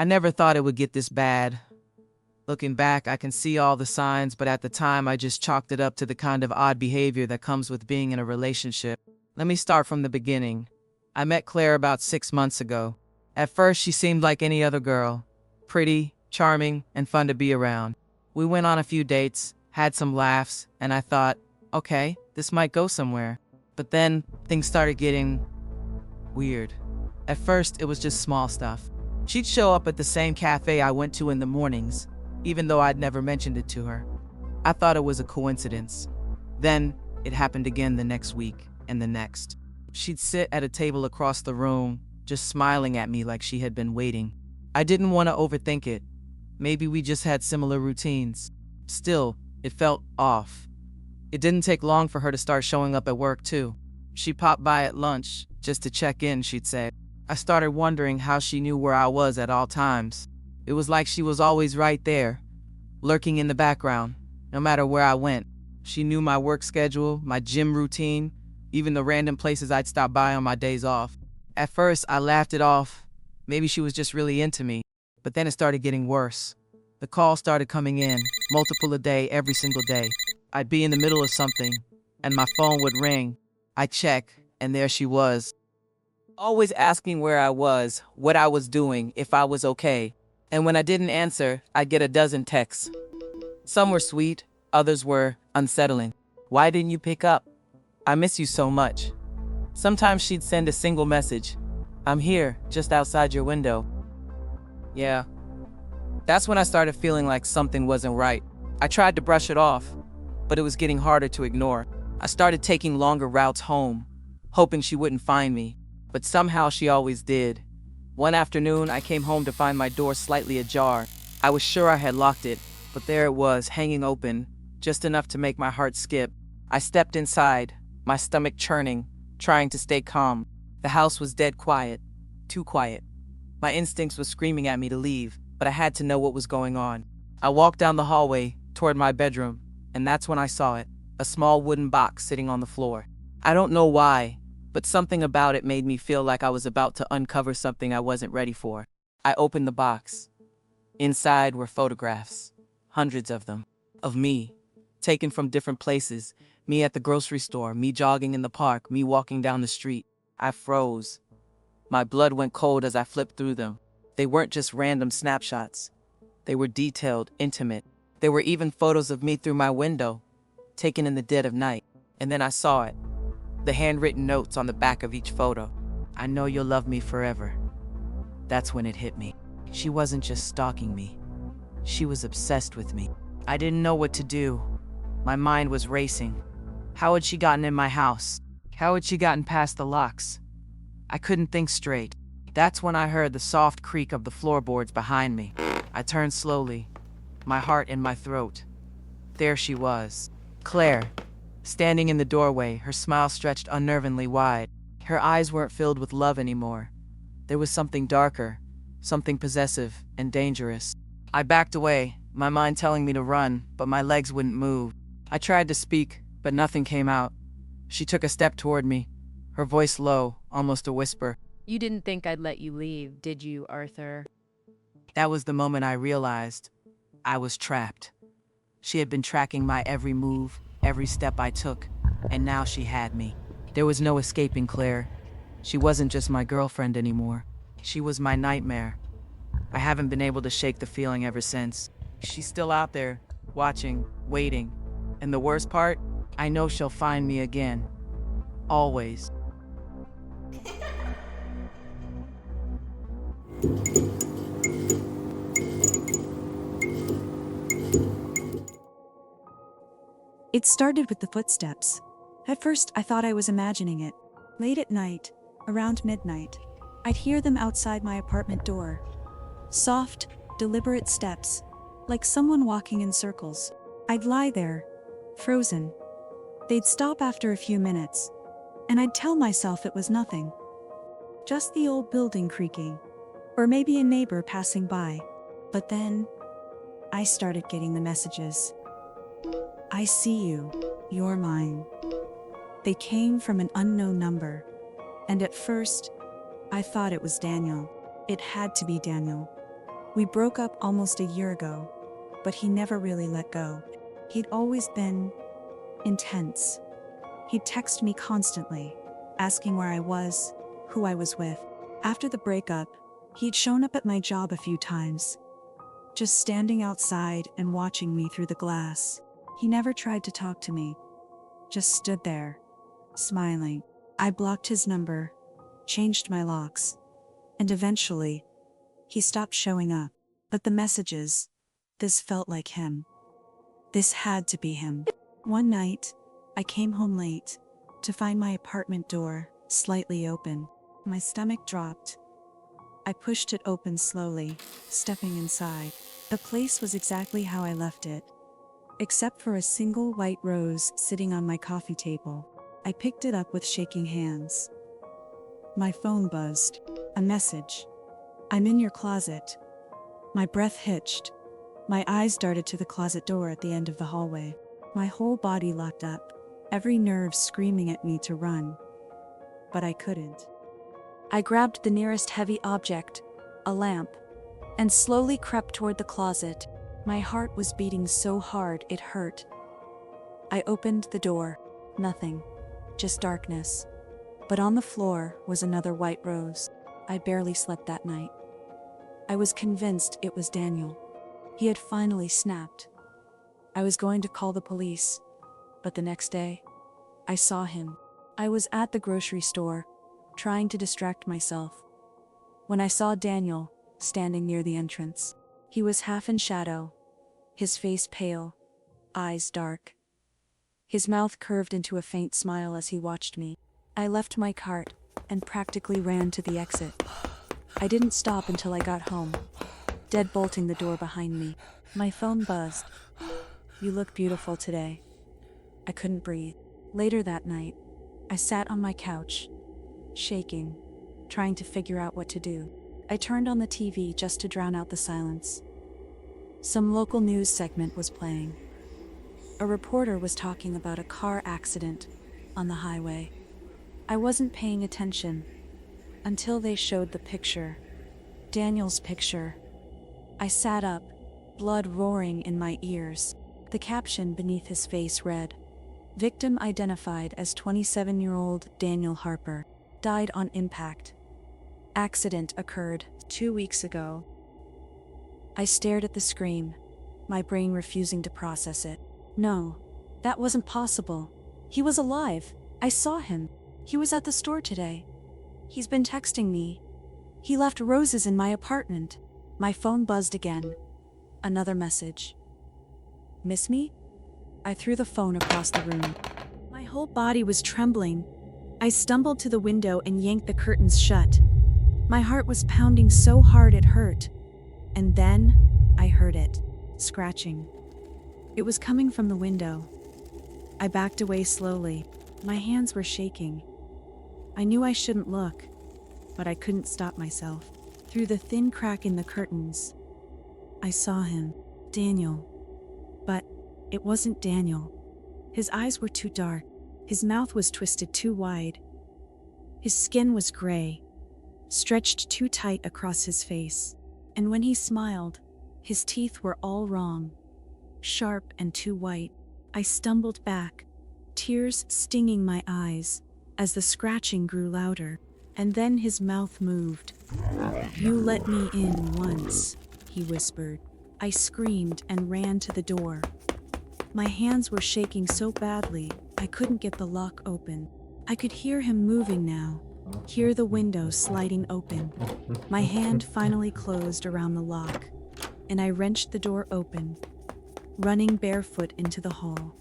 I never thought it would get this bad. Looking back, I can see all the signs, but at the time, I just chalked it up to the kind of odd behavior that comes with being in a relationship. Let me start from the beginning. I met Claire about 6 months ago. At first, she seemed like any other girl. Pretty, charming, and fun to be around. We went on a few dates, had some laughs, and I thought, okay, this might go somewhere. But then, things started getting weird. At first, it was just small stuff. She'd show up at the same cafe I went to in the mornings, even though I'd never mentioned it to her. I thought it was a coincidence. Then, it happened again the next week, and the next. She'd sit at a table across the room, just smiling at me like she had been waiting. I didn't want to overthink it. Maybe we just had similar routines. Still, it felt off. It didn't take long for her to start showing up at work, too. She popped by at lunch, just to check in, she'd say. I started wondering how she knew where I was at all times. It was like she was always right there, lurking in the background, no matter where I went. She knew my work schedule, my gym routine, even the random places I'd stop by on my days off. At first, I laughed it off. Maybe she was just really into me. But then it started getting worse. The calls started coming in, multiple a day, every single day. I'd be in the middle of something, and my phone would ring. I'd check, and there she was. Always asking where I was, what I was doing, if I was okay. And when I didn't answer, I'd get a dozen texts. Some were sweet, others were unsettling. Why didn't you pick up? I miss you so much. Sometimes she'd send a single message. I'm here, just outside your window. Yeah. That's when I started feeling like something wasn't right. I tried to brush it off, but it was getting harder to ignore. I started taking longer routes home, hoping she wouldn't find me. But somehow she always did. One afternoon, I came home to find my door slightly ajar. I was sure I had locked it, but there it was, hanging open, just enough to make my heart skip. I stepped inside, my stomach churning, trying to stay calm. The house was dead quiet, too quiet. My instincts were screaming at me to leave, but I had to know what was going on. I walked down the hallway, toward my bedroom, and that's when I saw it, a small wooden box sitting on the floor. I don't know why, but something about it made me feel like I was about to uncover something I wasn't ready for. I opened the box. Inside were photographs, hundreds of them, of me, taken from different places. Me at the grocery store, me jogging in the park, me walking down the street. I froze. My blood went cold as I flipped through them. They weren't just random snapshots. They were detailed, intimate. There were even photos of me through my window, taken in the dead of night. And then I saw it. The handwritten notes on the back of each photo. I know you'll love me forever. That's when it hit me. She wasn't just stalking me. She was obsessed with me. I didn't know what to do. My mind was racing. How had she gotten in my house? How had she gotten past the locks? I couldn't think straight. That's when I heard the soft creak of the floorboards behind me. I turned slowly, my heart in my throat. There she was, Claire. Standing in the doorway, her smile stretched unnervingly wide. Her eyes weren't filled with love anymore. There was something darker, something possessive and dangerous. I backed away, my mind telling me to run, but my legs wouldn't move. I tried to speak, but nothing came out. She took a step toward me, her voice low, almost a whisper. You didn't think I'd let you leave, did you, Arthur? That was the moment I realized I was trapped. She had been tracking my every move, every step I took, and now she had me. There was no escaping Claire. She wasn't just my girlfriend anymore. She was my nightmare. I haven't been able to shake the feeling ever since. She's still out there, watching, waiting. And the worst part, I know she'll find me again. Always. It started with the footsteps. At first, I thought I was imagining it. Late at night, around midnight, I'd hear them outside my apartment door. Soft, deliberate steps, like someone walking in circles. I'd lie there, frozen. They'd stop after a few minutes, and I'd tell myself it was nothing. Just the old building creaking, or maybe a neighbor passing by. But then, I started getting the messages. I see you, you're mine. They came from an unknown number, and at first, I thought it was Daniel. It had to be Daniel. We broke up almost a year ago, but he never really let go. He'd always been intense. He'd text me constantly, asking where I was, who I was with. After the breakup, he'd shown up at my job a few times, just standing outside and watching me through the glass. He never tried to talk to me, just stood there, smiling. I blocked his number, changed my locks, and eventually, he stopped showing up. But the messages, this felt like him. This had to be him. One night, I came home late to find my apartment door slightly open. My stomach dropped. I pushed it open slowly, stepping inside. The place was exactly how I left it, except for a single white rose sitting on my coffee table. I picked it up with shaking hands. My phone buzzed. A message. "I'm in your closet." My breath hitched. My eyes darted to the closet door at the end of the hallway. My whole body locked up, every nerve screaming at me to run. But I couldn't. I grabbed the nearest heavy object, a lamp, and slowly crept toward the closet. My heart was beating so hard it hurt. I opened the door. Nothing. Just darkness. But on the floor was another white rose. I barely slept that night. I was convinced it was Daniel. He had finally snapped. I was going to call the police, but the next day, I saw him. I was at the grocery store, trying to distract myself, when I saw Daniel standing near the entrance. He was half in shadow, his face pale, eyes dark. His mouth curved into a faint smile as he watched me. I left my cart and practically ran to the exit. I didn't stop until I got home, deadbolting the door behind me. My phone buzzed. "You look beautiful today." I couldn't breathe. Later that night, I sat on my couch, shaking, trying to figure out what to do. I turned on the TV just to drown out the silence. Some local news segment was playing. A reporter was talking about a car accident on the highway. I wasn't paying attention until they showed the picture, Daniel's picture. I sat up, blood roaring in my ears. The caption beneath his face read, "Victim identified as 27-year-old Daniel Harper, died on impact. Accident occurred 2 weeks ago." I stared at the screen, my brain refusing to process it. No, that wasn't possible. He was alive. I saw him. He was at the store today. He's been texting me. He left roses in my apartment. My phone buzzed again. Another message. "Miss me?" I threw the phone across the room. My whole body was trembling. I stumbled to the window and yanked the curtains shut. My heart was pounding so hard it hurt. And then, I heard it, scratching. It was coming from the window. I backed away slowly. My hands were shaking. I knew I shouldn't look, but I couldn't stop myself. Through the thin crack in the curtains, I saw him, Daniel. But it wasn't Daniel. His eyes were too dark. His mouth was twisted too wide. His skin was gray, stretched too tight across his face. And when he smiled, his teeth were all wrong, sharp and too white. I stumbled back, tears stinging my eyes, as the scratching grew louder. And then his mouth moved. "You let me in once," he whispered. I screamed and ran to the door. My hands were shaking so badly, I couldn't get the lock open. I could hear him moving now, hear the window sliding open. My hand finally closed around the lock, and I wrenched the door open, running barefoot into the hall.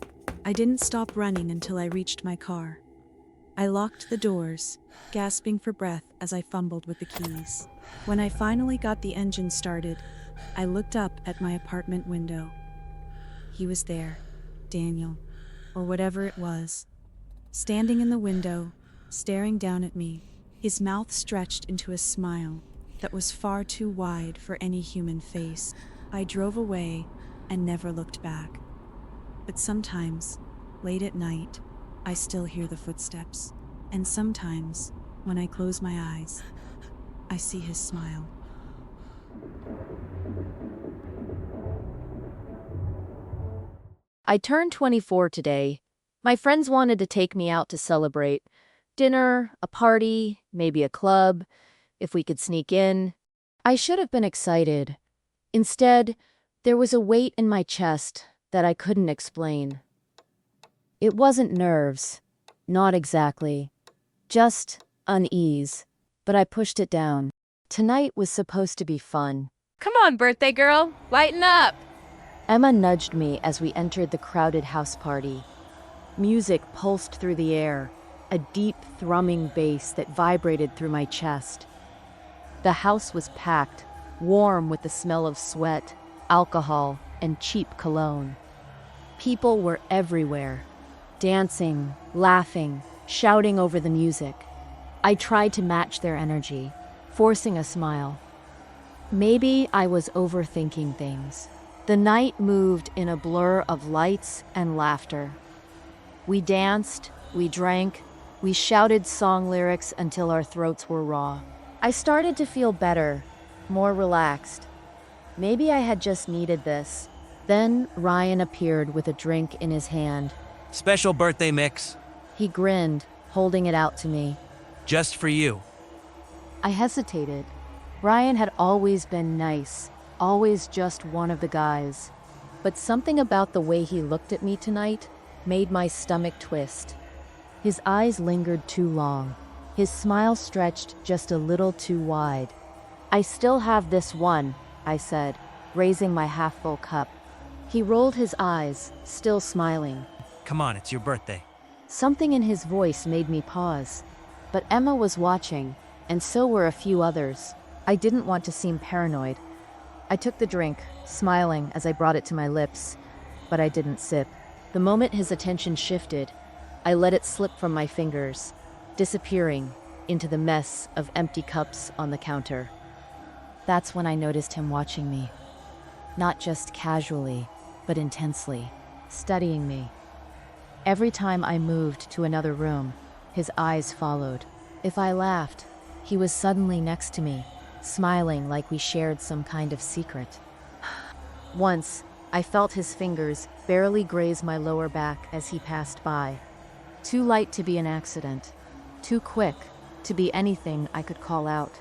I didn't stop running until I reached my car. I locked the doors, gasping for breath as I fumbled with the keys. When I finally got the engine started, I looked up at my apartment window. He was there, Daniel, or whatever it was, standing in the window, staring down at me, his mouth stretched into a smile that was far too wide for any human face. I drove away and never looked back. But sometimes, late at night, I still hear the footsteps. And sometimes, when I close my eyes, I see his smile. I turned 24 today. My friends wanted to take me out to celebrate. Dinner, a party, maybe a club, if we could sneak in. I should have been excited. Instead, there was a weight in my chest that I couldn't explain. It wasn't nerves. Not exactly. Just unease. But I pushed it down. Tonight was supposed to be fun. Come on, birthday girl, lighten up. Emma nudged me as we entered the crowded house party. Music pulsed through the air, a deep thrumming bass that vibrated through my chest. The house was packed, warm with the smell of sweat, alcohol, and cheap cologne. People were everywhere, dancing, laughing, shouting over the music. I tried to match their energy, forcing a smile. Maybe I was overthinking things. The night moved in a blur of lights and laughter. We danced, we drank, we shouted song lyrics until our throats were raw. I started to feel better, more relaxed. Maybe I had just needed this. Then Ryan appeared with a drink in his hand. Special birthday mix. He grinned, holding it out to me. Just for you. I hesitated. Ryan had always been nice, always just one of the guys. But something about the way he looked at me tonight made my stomach twist. His eyes lingered too long. His smile stretched just a little too wide. "I still have this one," I said, raising my half-full cup. He rolled his eyes, still smiling. Come on, it's your birthday. Something in his voice made me pause. But Emma was watching, and so were a few others. I didn't want to seem paranoid. I took the drink, smiling as I brought it to my lips, but I didn't sip. The moment his attention shifted, I let it slip from my fingers, disappearing into the mess of empty cups on the counter. That's when I noticed him watching me. Not just casually, but intensely, studying me. Every time I moved to another room, his eyes followed. If I laughed, he was suddenly next to me, smiling like we shared some kind of secret. Once, I felt his fingers barely graze my lower back as he passed by. Too light to be an accident. Too quick to be anything I could call out.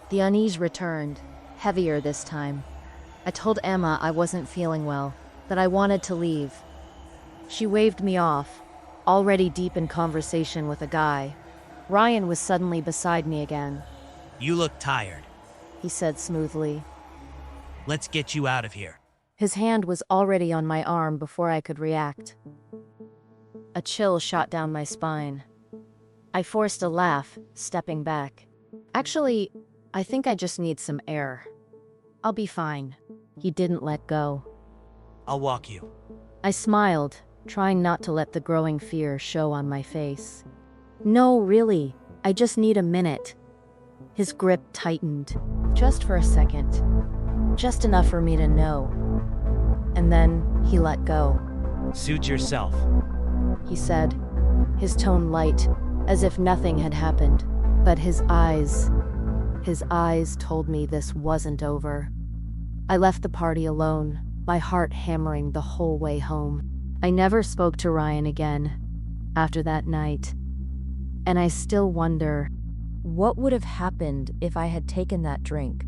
The unease returned, heavier this time. I told Emma I wasn't feeling well, that I wanted to leave. She waved me off, already deep in conversation with a guy. Ryan was suddenly beside me again. You look tired. He said smoothly. Let's get you out of here. His hand was already on my arm before I could react. A chill shot down my spine. I forced a laugh, stepping back. Actually, I think I just need some air. I'll be fine. He didn't let go. I'll walk you. I smiled, trying not to let the growing fear show on my face. No, really, I just need a minute. His grip tightened, just for a second. Just enough for me to know. And then he let go. Suit yourself. He said, his tone light, as if nothing had happened. But his eyes told me this wasn't over. I left the party alone, my heart hammering the whole way home. I never spoke to Ryan again after that night. And I still wonder, what would have happened if I had taken that drink?